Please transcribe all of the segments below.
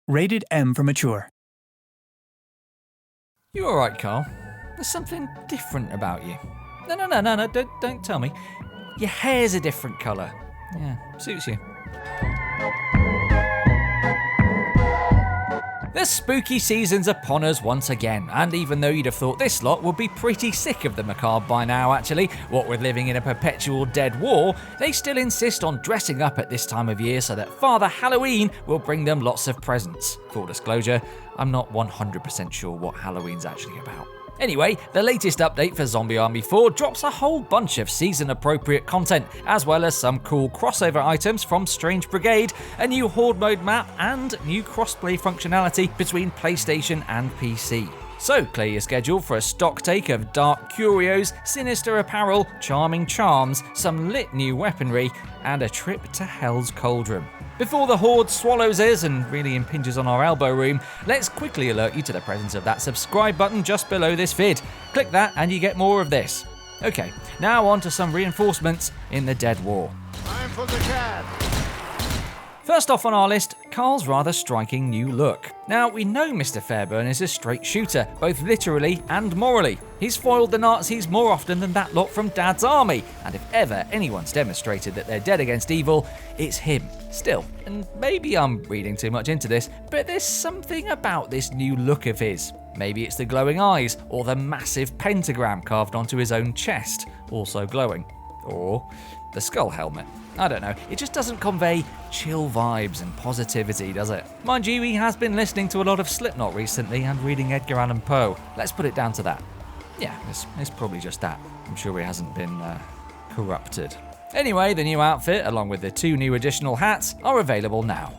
Rated M for mature. You alright, Karl? There's something different about you. No, don't tell me. Your hair's a different colour. Yeah, suits you. The spooky season's upon us once again, and even though you'd have thought this lot would be pretty sick of the macabre by now actually, what with living in a perpetual dead war, they still insist on dressing up at this time of year so that Father Halloween will bring them lots of presents. Full disclosure, I'm not 100% sure what Halloween's actually about. Anyway, the latest update for Zombie Army 4 drops a whole bunch of season-appropriate content, as well as some cool crossover items from Strange Brigade, a new Horde mode map, and new crossplay functionality between PlayStation and PC. So clear your schedule for a stock take of dark curios, sinister apparel, charming charms, some lit new weaponry, and a trip to Hell's Cauldron. Before the Horde swallows us and really impinges on our elbow room, let's quickly alert you to the presence of that subscribe button just below this vid. Click that and you get more of this. Okay, now on to some reinforcements in the Dead War. Time for the cat! First off on our list, Karl's rather striking new look. Now, we know Mr. Fairburn is a straight shooter, both literally and morally. He's foiled the Nazis more often than that lot from Dad's army, and if ever anyone's demonstrated that they're dead against evil, it's him. Still, and maybe I'm reading too much into this, but there's something about this new look of his. Maybe it's the glowing eyes, or the massive pentagram carved onto his own chest, also glowing. Or the skull helmet. I don't know, it just doesn't convey chill vibes and positivity, does it? Mind you, he has been listening to a lot of Slipknot recently and reading Edgar Allan Poe. Let's put it down to that. Yeah, it's probably just that. I'm sure he hasn't been corrupted. Anyway, the new outfit, along with the 2 new additional hats, are available now.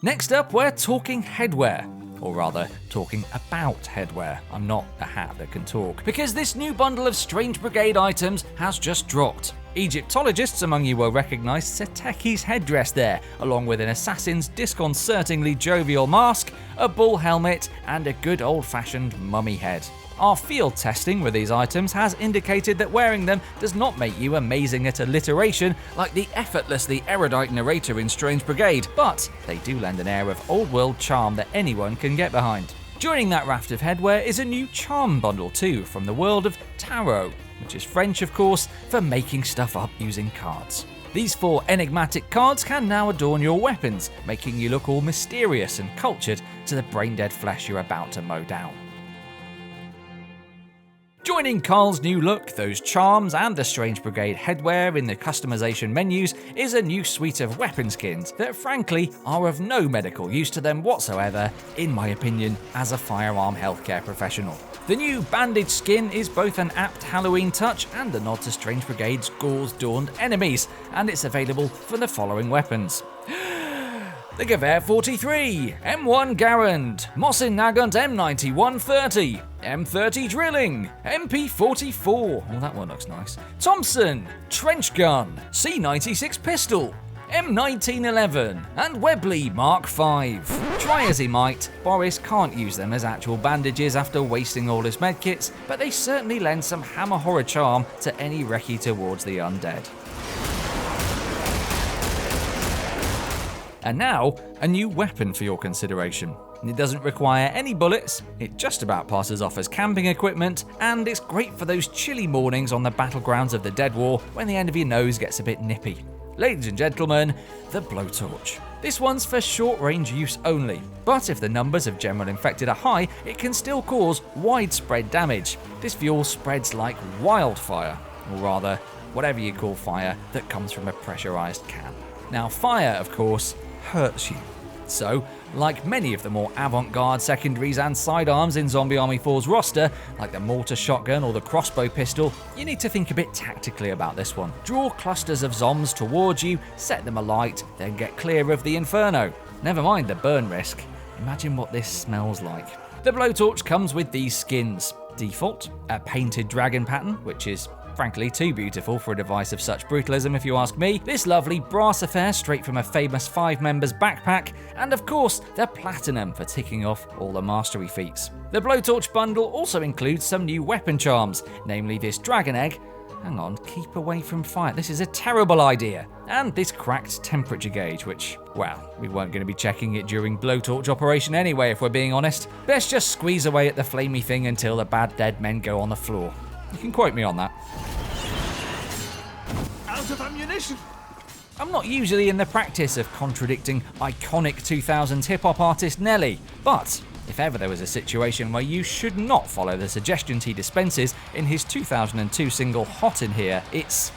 Next up, we're talking headwear. Or rather, talking about headwear. I'm not a hat that can talk. Because this new bundle of Strange Brigade items has just dropped. Egyptologists among you will recognise Seteki's headdress there, along with an assassin's disconcertingly jovial mask, a bull helmet, and a good old-fashioned mummy head. Our field testing with these items has indicated that wearing them does not make you amazing at alliteration like the effortlessly erudite narrator in Strange Brigade, but they do lend an air of old-world charm that anyone can get behind. Joining that raft of headwear is a new charm bundle too from the world of tarot, which is French of course for making stuff up using cards. These 4 enigmatic cards can now adorn your weapons, making you look all mysterious and cultured to the brain-dead flesh you're about to mow down. Joining Karl's new look, those charms and the Strange Brigade headwear in the customization menus is a new suite of weapon skins that frankly are of no medical use to them whatsoever, in my opinion, as a firearm healthcare professional. The new Bandage skin is both an apt Halloween touch and a nod to Strange Brigade's gauze-adorned enemies, and it's available for the following weapons. The Gewehr 43, M1 Garand, Mosin Nagant M91 30, M30 Drilling, MP44, oh that one looks nice, Thompson, Trench Gun, C96 Pistol, M1911, and Webley Mark V. Try as he might, Boris can't use them as actual bandages after wasting all his medkits, but they certainly lend some hammer horror charm to any recce towards the undead. And now, a new weapon for your consideration. It doesn't require any bullets, it just about passes off as camping equipment, and it's great for those chilly mornings on the battlegrounds of the Dead War when the end of your nose gets a bit nippy. Ladies and gentlemen, the Blowtorch. This one's for short-range use only, but if the numbers of general infected are high, it can still cause widespread damage. This fuel spreads like wildfire, or rather, whatever you call fire that comes from a pressurized can. Now, fire, of course, hurts you. So, like many of the more avant-garde secondaries and sidearms in Zombie Army 4's roster, like the mortar shotgun or the crossbow pistol, you need to think a bit tactically about this one. Draw clusters of zombs towards you, set them alight, then get clear of the inferno. Never mind the burn risk. Imagine what this smells like. The Blowtorch comes with these skins. Default, a painted dragon pattern, which is frankly too beautiful for a device of such brutalism if you ask me, this lovely brass affair straight from a famous 5 members backpack, and of course the platinum for ticking off all the mastery feats. The Blowtorch bundle also includes some new weapon charms, namely this dragon egg, Hang on, keep away from fire. This is a terrible idea. And this cracked temperature gauge, which, well, we weren't going to be checking it during Blowtorch operation anyway, if we're being honest. Best just squeeze away at the flamey thing until the bad dead men go on the floor. You can quote me on that. Out of ammunition! I'm not usually in the practice of contradicting iconic 2000s hip-hop artist Nelly, but if ever there was a situation where you should not follow the suggestions he dispenses in his 2002 single Hot in Here, it's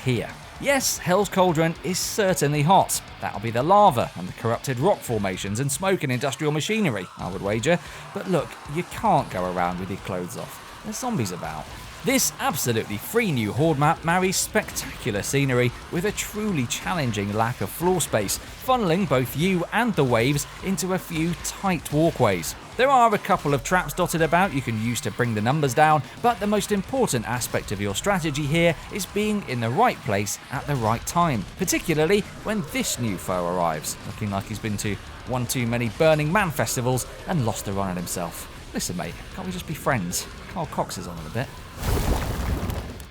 here. Yes, Hell's Cauldron is certainly hot. That'll be the lava and the corrupted rock formations and smoke and industrial machinery, I would wager. But look, you can't go around with your clothes off. There's zombies about. This absolutely free new Horde map marries spectacular scenery with a truly challenging lack of floor space, funneling both you and the waves into a few tight walkways. There are a couple of traps dotted about you can use to bring the numbers down, but the most important aspect of your strategy here is being in the right place at the right time, particularly when this new foe arrives, looking like he's been to one too many Burning Man festivals and lost the run on himself. Listen mate, can't we just be friends? Karl Cox is on in a bit.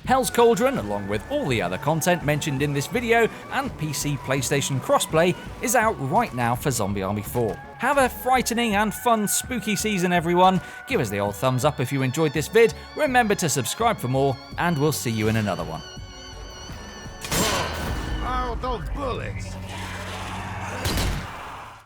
Hell's Cauldron, along with all the other content mentioned in this video and PC PlayStation crossplay, is out right now for Zombie Army 4. Have a frightening and fun spooky season everyone, give us the old thumbs up if you enjoyed this vid, remember to subscribe for more, and we'll see you in another one. Oh, those bullets!